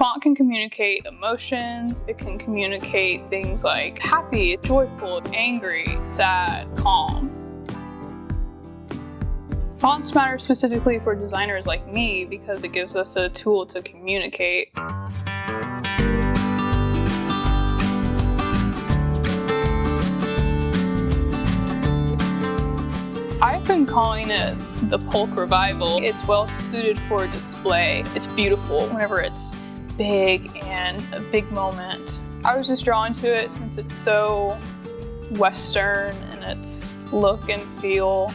font can communicate emotions. It can communicate things like happy, joyful, angry, sad, calm. Fonts matter specifically for designers like me because it gives us a tool to communicate. I've been calling it the Polk Revival. It's well suited for display. It's beautiful whenever it's big and a big moment. I was just drawn to it since it's so Western in its look and feel,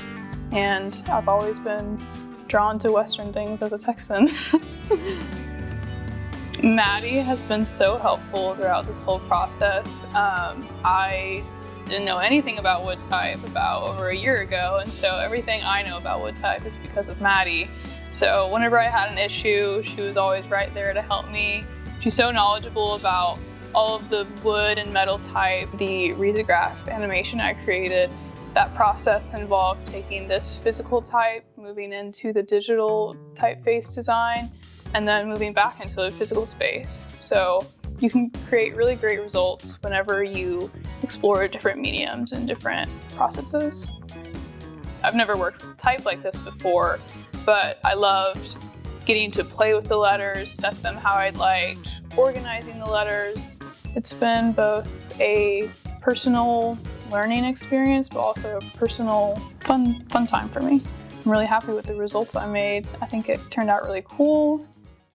and I've always been drawn to Western things as a Texan. Maddie has been so helpful throughout this whole process. I didn't know anything about wood type about over a year ago, and so everything I know about wood type is because of Maddie. So whenever I had an issue, she was always right there to help me. She's so knowledgeable about all of the wood and metal type. The risograph animation I created, that process involved taking this physical type, moving into the digital typeface design, and then moving back into a physical space. So you can create really great results whenever you explore different mediums and different processes. I've never worked with type like this before, but I loved getting to play with the letters, set them how I'd liked, organizing the letters. It's been both a personal learning experience, but also a personal fun time for me. I'm really happy with the results I made. I think it turned out really cool,